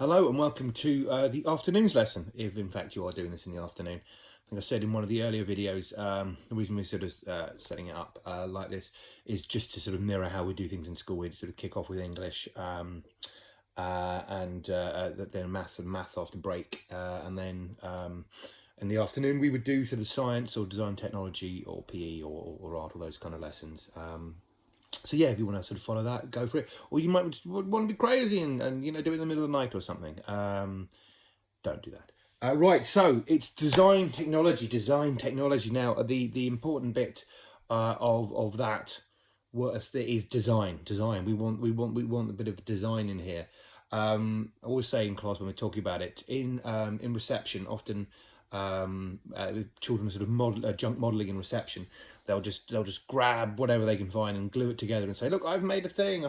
Hello and welcome to the afternoon's lesson, if in fact you are doing this in the afternoon. I think I said in one of the earlier videos, the reason we're sort of setting it up like this is just to sort of mirror how we do things in school. We sort of kick off with English and then maths after break, and then in the afternoon we would do sort of science or design technology or PE or art, all those kind of lessons. So yeah, if you want to sort of follow that, go for it. Or you might just want to be crazy and do it in the middle of the night or something. Don't do that. Right, so it's design technology. Now, the important bit of that is design. We want a bit of design in here. I always say in class when we're talking about it in reception, often children are sort of junk modeling in reception. They'll just grab whatever they can find and glue it together and say, "Look, I've made a thing.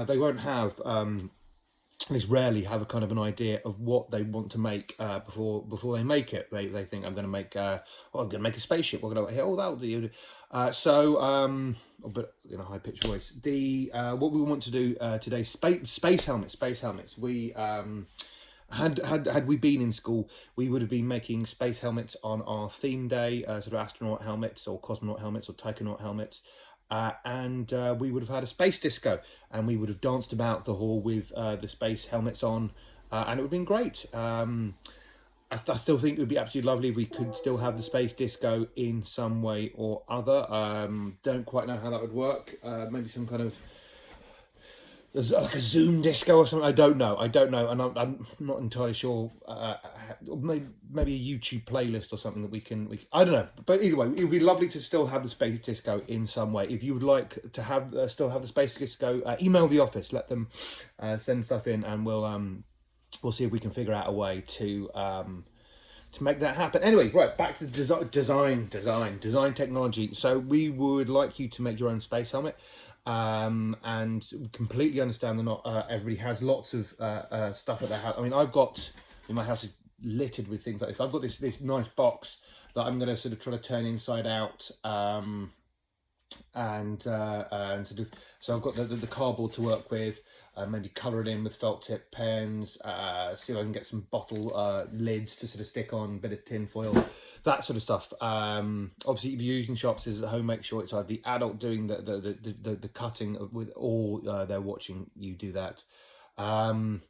They won't have, at least rarely have a kind of an idea of what they want to make before they make it. They think I'm going to make I'm going to make a spaceship. We're going to that'll do. But in a high pitched voice. What we want to do today, space helmets. We had we been in school, we would have been making space helmets on our theme day, sort of astronaut helmets or cosmonaut helmets or taikonaut helmets. And we would have had a space disco, and we would have danced about the hall with the space helmets on, and it would have been great. I still think it would be absolutely lovely if we could still have the space disco in some way or other. Don't quite know how that would work. Maybe some kind of, there's like a Zoom disco or something. I don't know, and I'm not entirely sure. Maybe a YouTube playlist or something that we I don't know. But either way, it would be lovely to still have the space disco in some way. If you would like to have still have the space disco, email the office. Let them send stuff in, and we'll see if we can figure out a way to make that happen. Anyway, right, back to the design technology. So we would like you to make your own space helmet. And completely understand that not everybody has lots of stuff at their house. I mean, I've got, in my house is littered with things like this. I've got this nice box that I'm going to sort of try to turn inside out, and sort of, so I've got the cardboard to work with. Maybe colour it in with felt tip pens, see if I can get some bottle lids to sort of stick on, a bit of tin foil, that sort of stuff. Obviously, if you're using sharp scissors at home, make sure it's either the adult doing the cutting or they're watching you do that. But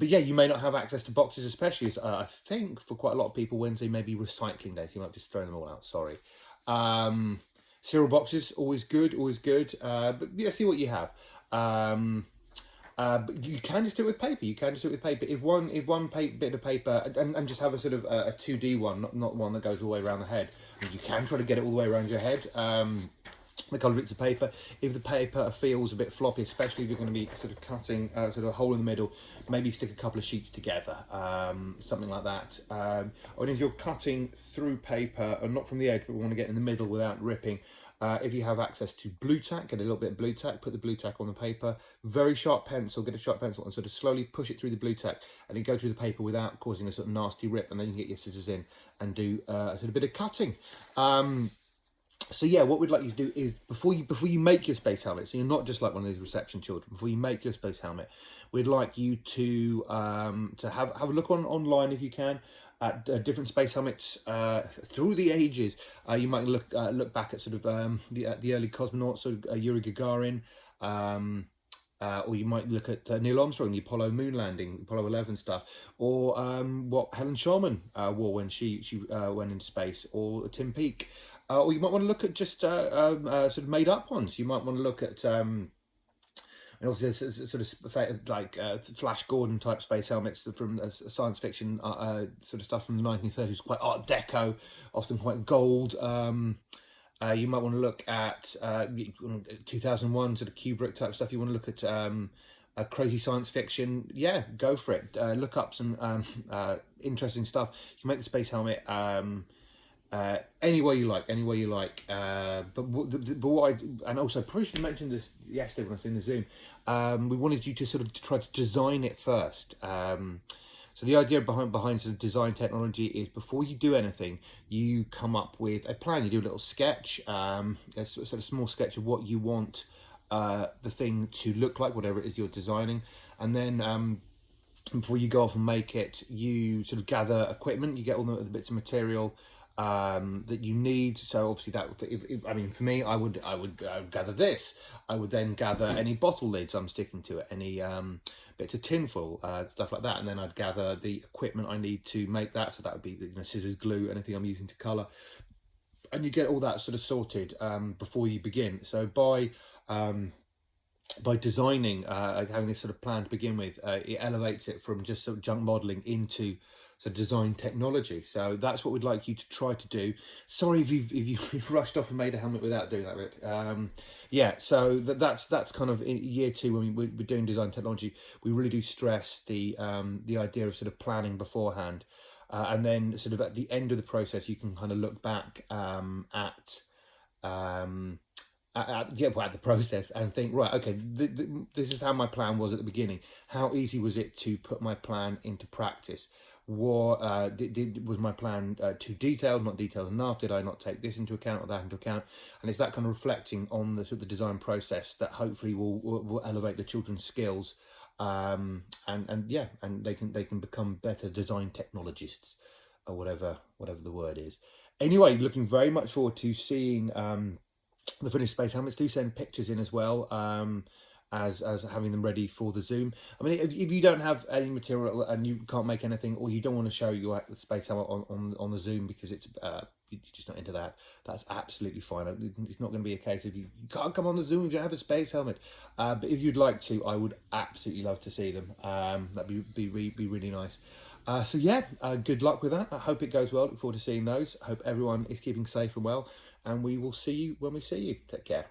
yeah, you may not have access to boxes, especially as I think for quite a lot of people, Wednesday may be recycling day, so you might just throw them all out. Sorry. Cereal boxes, always good. But yeah, see what you have. But you can just do it with paper. If one bit of paper, and just have a sort of a 2D one, not one that goes all the way around the head. You can try to get it all the way around your head. The colour bits of paper. If the paper feels a bit floppy, especially if you're going to be sort of cutting sort of a hole in the middle, maybe stick a couple of sheets together, something like that. Or if you're cutting through paper, and not from the edge, but we want to get in the middle without ripping, if you have access to blue tack, get a little bit of blue tack, put the blue tack on the paper, very sharp pencil, get a sharp pencil and sort of slowly push it through the blue tack, and then go through the paper without causing a sort of nasty rip, and then you can get your scissors in and do a sort of bit of cutting. So yeah, what we'd like you to do is before you make your space helmet, so you're not just like one of these reception children. Before you make your space helmet, we'd like you to have a look online if you can at different space helmets through the ages. You might look back at sort of the early cosmonauts, so Yuri Gagarin. Or you might look at Neil Armstrong, the Apollo moon landing, Apollo 11 stuff, or what Helen Sharman wore when she went into space, or Tim Peake. Or you might want to look at just sort of made up ones. You might want to look at and also there's sort of like Flash Gordon type space helmets from science fiction sort of stuff from the 1930s, quite Art Deco, often quite gold. You might want to look at 2001 sort of Kubrick type stuff. You want to look at crazy science fiction. Yeah, go for it. Look up some interesting stuff. You can make the space helmet any way you like. But what and also probably should have mentioned this yesterday when I was in the Zoom. We wanted you to sort of try to design it first. So the idea behind sort of design technology is before you do anything, you come up with a plan. You do a little sketch, a sort of small sketch of what you want the thing to look like, whatever it is you're designing, and then before you go off and make it, you sort of gather equipment, you get all the bits of material that you need. So obviously I mean, for me, I would gather this. I would then gather any bottle lids I'm sticking to it, any bits of tinfoil, stuff like that, and then I'd gather the equipment I need to make that. So that would be the scissors, glue, anything I'm using to colour, and you get all that sort of sorted before you begin. So by designing, having this sort of plan to begin with, it elevates it from just sort of junk modelling into sort of design technology. So that's what we'd like you to try to do. Sorry if you've rushed off and made a helmet without doing that bit. Yeah, so that's kind of in year 2 when we're doing design technology. We really do stress the idea of sort of planning beforehand, and then sort of at the end of the process, you can kind of look back at the process and think, right, okay, this is how my plan was at the beginning. How easy was it to put my plan into practice? Was my plan too detailed, not detailed enough? Did I not take this into account or that into account? And it's that kind of reflecting on the sort of the design process that hopefully will elevate the children's skills, and they can become better design technologists, or whatever the word is. Anyway, looking very much forward to seeing the finished space helmets. Do send pictures in as well, as having them ready for the Zoom. I mean, if you don't have any material and you can't make anything, or you don't want to show your space helmet on the Zoom because it's you're just not into that, that's absolutely fine. It's not going to be a case of you can't come on the Zoom if you don't have a space helmet. But if you'd like to, I would absolutely love to see them. That'd be really nice. So yeah, good luck with that. I hope it goes well. Look forward to seeing those. I hope everyone is keeping safe and well, and we will see you when we see you. Take care.